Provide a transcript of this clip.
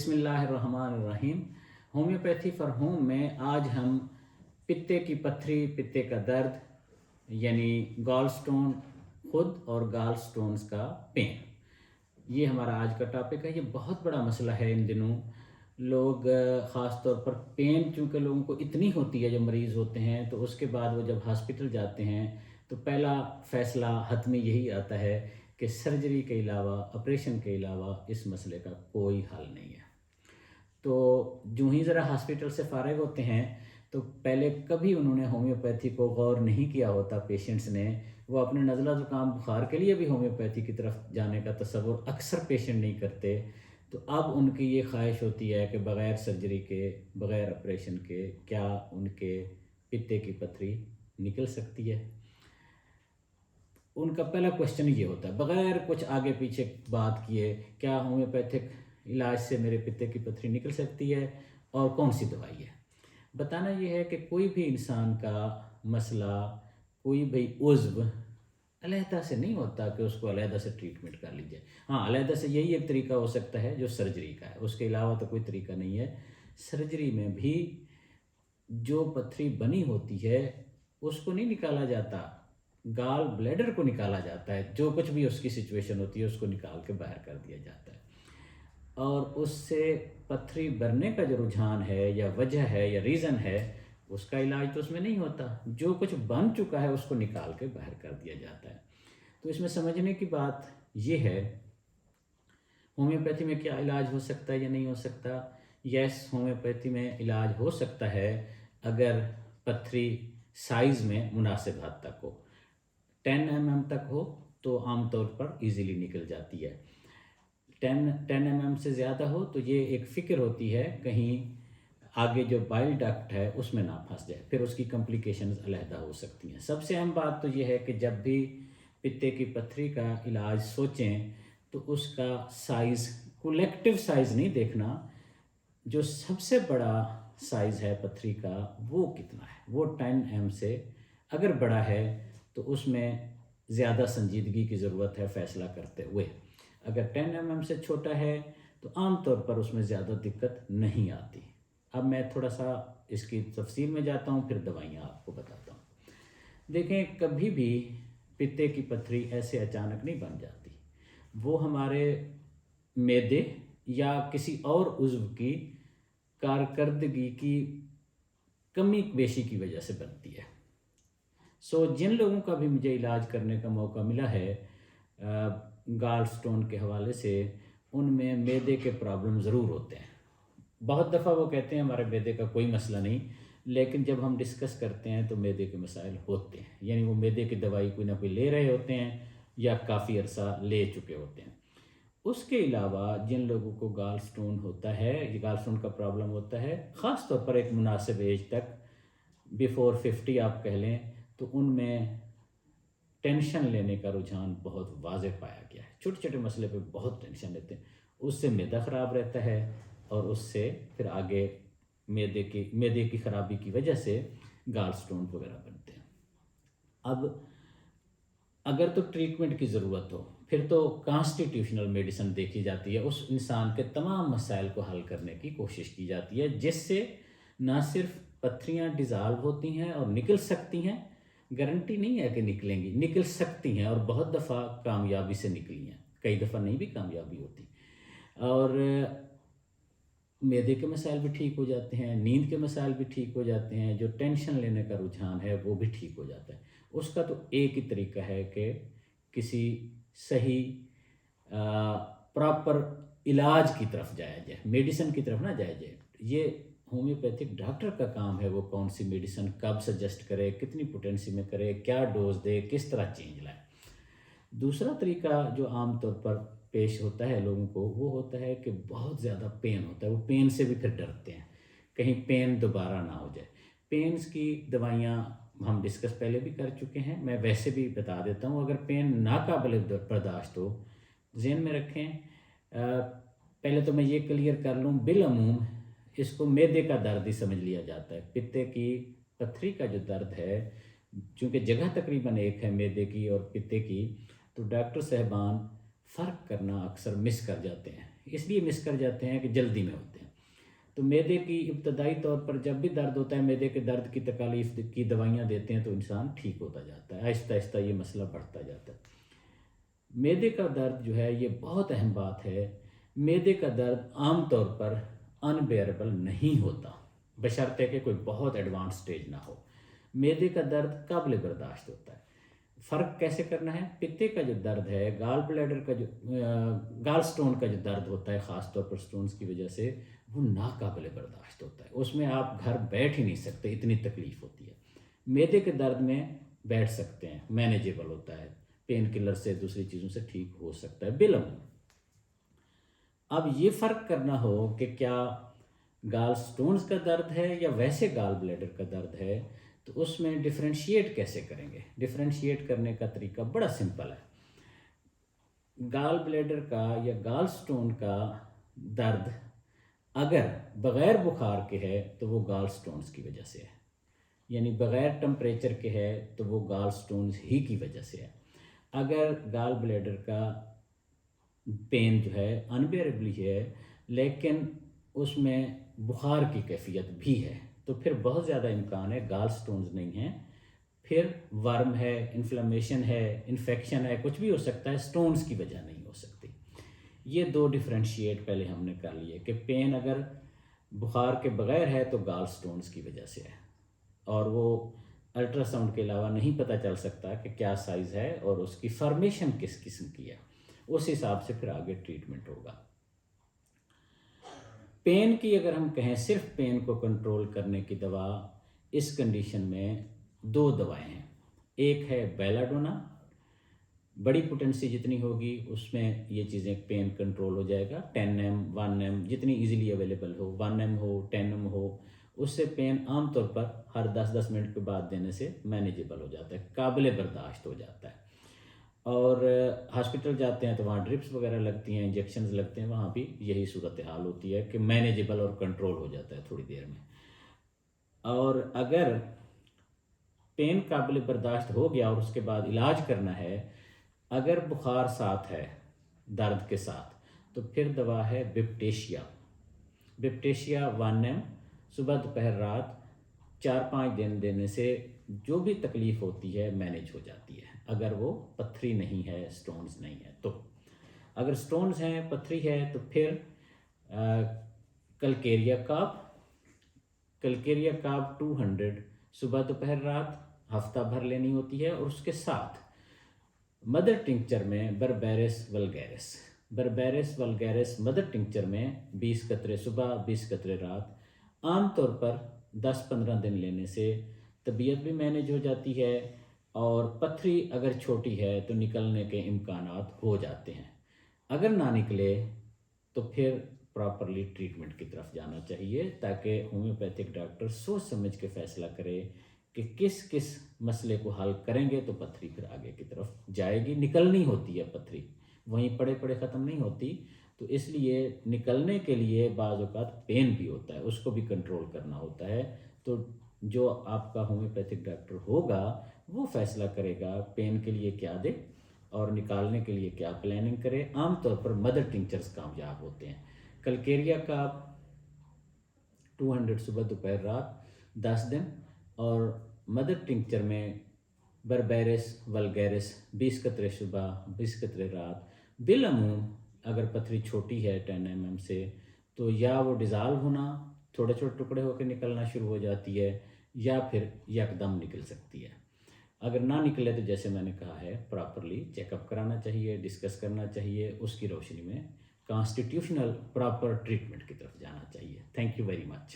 بسم اللہ الرحمن الرحیم۔ ہومیوپیتھی فار ہوم میں آج ہم پتے کی پتھری، پتے کا درد یعنی گال سٹون خود اور گال سٹونز کا پین، یہ ہمارا آج کا ٹاپک ہے۔ یہ بہت بڑا مسئلہ ہے ان دنوں۔ لوگ خاص طور پر پین چونکہ لوگوں کو اتنی ہوتی ہے جو مریض ہوتے ہیں، تو اس کے بعد وہ جب ہاسپٹل جاتے ہیں تو پہلا فیصلہ حتمی یہی آتا ہے کہ سرجری کے علاوہ، آپریشن کے علاوہ اس مسئلے کا کوئی حل نہیں ہے۔ تو جو ہی ذرا ہاسپٹل سے فارغ ہوتے ہیں تو پہلے کبھی انہوں نے ہومیوپیتھی کو غور نہیں کیا ہوتا پیشنٹس نے، وہ اپنے نزلہ زکام بخار کے لیے بھی ہومیوپیتھی کی طرف جانے کا تصور اکثر پیشنٹ نہیں کرتے۔ تو اب ان کی یہ خواہش ہوتی ہے کہ بغیر سرجری کے، بغیر آپریشن کے کیا ان کے پتے کی پتھری نکل سکتی ہے۔ ان کا پہلا کوشچن یہ ہوتا ہے، بغیر کچھ آگے پیچھے بات کیے، کیا ہومیوپیتھک علاج سے میرے پتے کی پتھری نکل سکتی ہے اور کون سی دوائی ہے۔ بتانا یہ ہے کہ کوئی بھی انسان کا مسئلہ، کوئی بھی عضو علیحدہ سے نہیں ہوتا کہ اس کو علیحدہ سے ٹریٹمنٹ کر لیجیے۔ ہاں، علیحدہ سے یہی ایک طریقہ ہو سکتا ہے جو سرجری کا ہے، اس کے علاوہ تو کوئی طریقہ نہیں ہے۔ سرجری میں بھی جو پتھری بنی ہوتی ہے اس کو نہیں نکالا جاتا، گال بلیڈر کو نکالا جاتا ہے، جو کچھ بھی اس کی سچویشن ہوتی ہے اس کو نکال کے باہر کر دیا جاتا ہے، اور اس سے پتھری بھرنے کا جو رجحان ہے یا وجہ ہے یا ریزن ہے، اس کا علاج تو اس میں نہیں ہوتا۔ جو کچھ بن چکا ہے اس کو نکال کے باہر کر دیا جاتا ہے۔ تو اس میں سمجھنے کی بات یہ ہے، ہومیوپیتھی میں کیا علاج ہو سکتا ہے یا نہیں ہو سکتا؟ یس، ہومیوپیتھی میں علاج ہو سکتا ہے اگر پتھری سائز میں مناسب حد تک ہو۔ 10 mm تک ہو تو عام طور پر ایزیلی نکل جاتی ہے۔ 10 mm سے زیادہ ہو تو یہ ایک فکر ہوتی ہے کہیں آگے جو بائل ڈکٹ ہے اس میں نہ پھنس جائے، پھر اس کی کمپلیکیشنز علیحدہ ہو سکتی ہیں۔ سب سے اہم بات تو یہ ہے کہ جب بھی پتے کی پتھری کا علاج سوچیں تو اس کا سائز، کولیکٹیو سائز نہیں دیکھنا، جو سب سے بڑا سائز ہے پتھری کا وہ کتنا ہے۔ وہ 10 mm سے اگر بڑا ہے تو اس میں زیادہ سنجیدگی کی ضرورت ہے فیصلہ کرتے ہوئے۔ اگر 10 mm سے چھوٹا ہے تو عام طور پر اس میں زیادہ دقت نہیں آتی۔ اب میں تھوڑا سا اس کی تفصیل میں جاتا ہوں، پھر دوائیاں آپ کو بتاتا ہوں۔ دیکھیں، کبھی بھی پتے کی پتھری ایسے اچانک نہیں بن جاتی، وہ ہمارے معدے یا کسی اور عضو کی کارکردگی کی کمی بیشی کی وجہ سے بنتی ہے۔ جن لوگوں کا بھی مجھے علاج کرنے کا موقع ملا ہے گال سٹون کے حوالے سے، ان میں معدے کے پرابلم ضرور ہوتے ہیں۔ بہت دفعہ وہ کہتے ہیں ہمارے معدے کا کوئی مسئلہ نہیں، لیکن جب ہم ڈسکس کرتے ہیں تو معدے کے مسائل ہوتے ہیں، یعنی وہ معدے کی دوائی کوئی نہ کوئی لے رہے ہوتے ہیں یا کافی عرصہ لے چکے ہوتے ہیں۔ اس کے علاوہ جن لوگوں کو گال سٹون ہوتا ہے، یہ گال سٹون کا پرابلم ہوتا ہے، خاص طور پر ایک مناسب ایج تک، بیفور 50 آپ کہہ لیں، تو ان میں ٹینشن لینے کا رجحان بہت واضح پایا گیا ہے۔ چھوٹے چھوٹے مسئلے پہ بہت ٹینشن لیتے ہیں، اس سے معدہ خراب رہتا ہے اور اس سے پھر آگے معدے کی خرابی کی وجہ سے گال سٹون وغیرہ بنتے ہیں۔ اب اگر تو ٹریٹمنٹ کی ضرورت ہو پھر تو کانسٹیٹیوشنل میڈیسن دیکھی جاتی ہے، اس انسان کے تمام مسائل کو حل کرنے کی کوشش کی جاتی ہے، جس سے نہ صرف پتھریاں ڈیزالو ہوتی ہیں اور نکل سکتی ہیں، گارنٹی نہیں ہے کہ نکلیں گی، نکل سکتی ہیں اور بہت دفعہ کامیابی سے نکلی ہیں، کئی دفعہ نہیں بھی کامیابی ہوتی، اور معدے کے مسائل بھی ٹھیک ہو جاتے ہیں، نیند کے مسائل بھی ٹھیک ہو جاتے ہیں، جو ٹینشن لینے کا رجحان ہے وہ بھی ٹھیک ہو جاتا ہے۔ اس کا تو ایک ہی طریقہ ہے کہ کسی صحیح پراپر علاج کی طرف جایا جائے، میڈیسن کی طرف نہ جایا جائے۔ یہ ہومیوپیتھک ڈاکٹر کا کام ہے، وہ کون سی میڈیسن کب سجیسٹ کرے، کتنی پوٹینسی میں کرے، کیا ڈوز دے، کس طرح چینج لائے۔ دوسرا طریقہ جو عام طور پر پیش ہوتا ہے لوگوں کو، وہ ہوتا ہے کہ بہت زیادہ پین ہوتا ہے، وہ پین سے بھی پھر ڈرتے ہیں کہیں پین دوبارہ نہ ہو جائے۔ پینز کی دوائیاں ہم ڈسکس پہلے بھی کر چکے ہیں، میں ویسے بھی بتا دیتا ہوں۔ اگر پین ناقابل برداشت ہو، ذہن میں رکھیں، پہلے تو میں یہ کلیئر کر لوں، بالعموم اس کو معدے کا درد ہی سمجھ لیا جاتا ہے۔ پتے کی پتھری کا جو درد ہے، چونکہ جگہ تقریباً ایک ہے معدے کی اور پتے کی، تو ڈاکٹر صاحبان فرق کرنا اکثر مس کر جاتے ہیں۔ اس لیے مس کر جاتے ہیں کہ جلدی میں ہوتے ہیں. تو معدے کی ابتدائی طور پر جب بھی درد ہوتا ہے معدے کے درد کی تکالیف کی دوائیاں دیتے ہیں تو انسان ٹھیک ہوتا جاتا ہے. آہستہ آہستہ یہ مسئلہ بڑھتا جاتا ہے. معدے کا درد جو ہے یہ بہت اہم بات ہے. معدے کا درد عام طور پر انبیئربل نہیں ہوتا بشرطے کہ کوئی بہت ایڈوانس سٹیج نہ ہو. معدے کا درد قابل برداشت ہوتا ہے. فرق کیسے کرنا ہے؟ پتے کا جو درد ہے، گال بلیڈر کا جو گال سٹون کا جو درد ہوتا ہے خاص طور پر سٹونز کی وجہ سے، وہ ناقابل برداشت ہوتا ہے. اس میں آپ گھر بیٹھ ہی نہیں سکتے، اتنی تکلیف ہوتی ہے. معدے کے درد میں بیٹھ سکتے ہیں، مینیجیبل ہوتا ہے، پین کلر سے دوسری چیزوں سے ٹھیک ہو سکتا ہے بالعموم. اب یہ فرق کرنا ہو کہ کیا گال سٹونز کا درد ہے یا ویسے گال بلیڈر کا درد ہے، تو اس میں ڈفرینشیٹ کیسے کریں گے؟ ڈفرینشیٹ کرنے کا طریقہ بڑا سمپل ہے. گال بلیڈر کا یا گال سٹون کا درد اگر بغیر بخار کے ہے تو وہ گال سٹونز کی وجہ سے ہے، یعنی بغیر ٹمپریچر کے ہے تو وہ گال سٹونز ہی کی وجہ سے ہے. اگر گال بلیڈر کا پین جو ہے انبیئربلی ہے لیکن اس میں بخار کی کیفیت بھی ہے تو پھر بہت زیادہ امکان ہے گال سٹونز نہیں ہیں، پھر ورم ہے، انفلیمیشن ہے، انفیکشن ہے، کچھ بھی ہو سکتا ہے، سٹونز کی وجہ نہیں ہو سکتی. یہ دو ڈفرینشیٹ پہلے ہم نے کر لیے کہ پین اگر بخار کے بغیر ہے تو گال سٹونز کی وجہ سے ہے، اور وہ الٹرا ساؤنڈ کے علاوہ نہیں پتہ چل سکتا کہ کیا سائز ہے اور اس کی فارمیشن کس قسم کی ہے. اس حساب سے پھر آگے ٹریٹمنٹ ہوگا. پین کی اگر ہم کہیں صرف پین کو کنٹرول کرنے کی دوا، اس کنڈیشن میں 2 دوائیں ہیں. ایک ہے بیلاڈونا، بڑی پوٹنسی جتنی ہوگی اس میں یہ چیزیں پین کنٹرول ہو جائے گا. 10 m 1 m جتنی ایزیلی اویلیبل ہو، 1 m ہو 10 m ہو، اس سے پین عام طور پر ہر 10 منٹ کے بعد دینے سے مینیجیبل ہو جاتا ہے، قابل برداشت ہو جاتا ہے. اور ہاسپٹل جاتے ہیں تو وہاں ڈرپس وغیرہ لگتی ہیں، انجیکشنز لگتے ہیں، وہاں بھی یہی صورتحال ہوتی ہے کہ مینیجیبل اور کنٹرول ہو جاتا ہے تھوڑی دیر میں. اور اگر پین قابل برداشت ہو گیا اور اس کے بعد علاج کرنا ہے، اگر بخار ساتھ ہے درد کے ساتھ، تو پھر دوا ہے بپٹیشیا. بپٹیشیا 1 m صبح دوپہر رات 4-5 دن دینے سے جو بھی تکلیف ہوتی ہے مینیج ہو جاتی ہے، اگر وہ پتھری نہیں ہے، سٹونز نہیں ہے تو. اگر سٹونز ہیں، پتھری ہے، تو پھر کلکیریا کاپ 200 صبح دوپہر رات ہفتہ بھر لینی ہوتی ہے. اور اس کے ساتھ مدر ٹنکچر میں بربیرس ولگیرس مدر ٹنکچر میں 20 قطرے صبح 20 قطرے رات عام طور پر 10-15 دن لینے سے طبیعت بھی مینیج ہو جاتی ہے، اور پتھری اگر چھوٹی ہے تو نکلنے کے امکانات ہو جاتے ہیں. اگر نہ نکلے تو پھر پراپرلی ٹریٹمنٹ کی طرف جانا چاہیے تاکہ ہومیوپیتھک ڈاکٹر سوچ سمجھ کے فیصلہ کرے کہ کس مسئلے کو حل کریں گے تو پتھری پھر آگے کی طرف جائے گی. نکلنی ہوتی ہے پتھری، وہیں پڑے ختم نہیں ہوتی. تو اس لیے نکلنے کے لیے بعض اوقات پین بھی ہوتا ہے، اس کو بھی کنٹرول کرنا ہوتا ہے. تو جو آپ کا ہومیوپیتھک ڈاکٹر ہوگا وہ فیصلہ کرے گا پین کے لیے کیا دے اور نکالنے کے لیے کیا پلاننگ کرے. عام طور پر مدر ٹنکچرز کامیاب ہوتے ہیں. کلکیریا کا 200 صبح دوپہر رات 10 دن، اور مدر ٹنکچر میں بربیرس ولگیرس 20 قطرے صبح 20 قطرے رات. بالعموم اگر پتھری چھوٹی ہے 10 mm سے تو یا وہ ڈیزالو ہونا، چھوٹے چھوٹے ٹکڑے ہو کے نکلنا شروع ہو جاتی ہے، یا پھر یکدم نکل سکتی ہے. اگر نہ نکلے تو جیسے میں نے کہا ہے پراپرلی چیک اپ کرانا چاہیے، ڈسکس کرنا چاہیے، اس کی روشنی میں کانسٹیٹیوشنل پراپر ٹریٹمنٹ کی طرف جانا چاہیے. Thank you very much.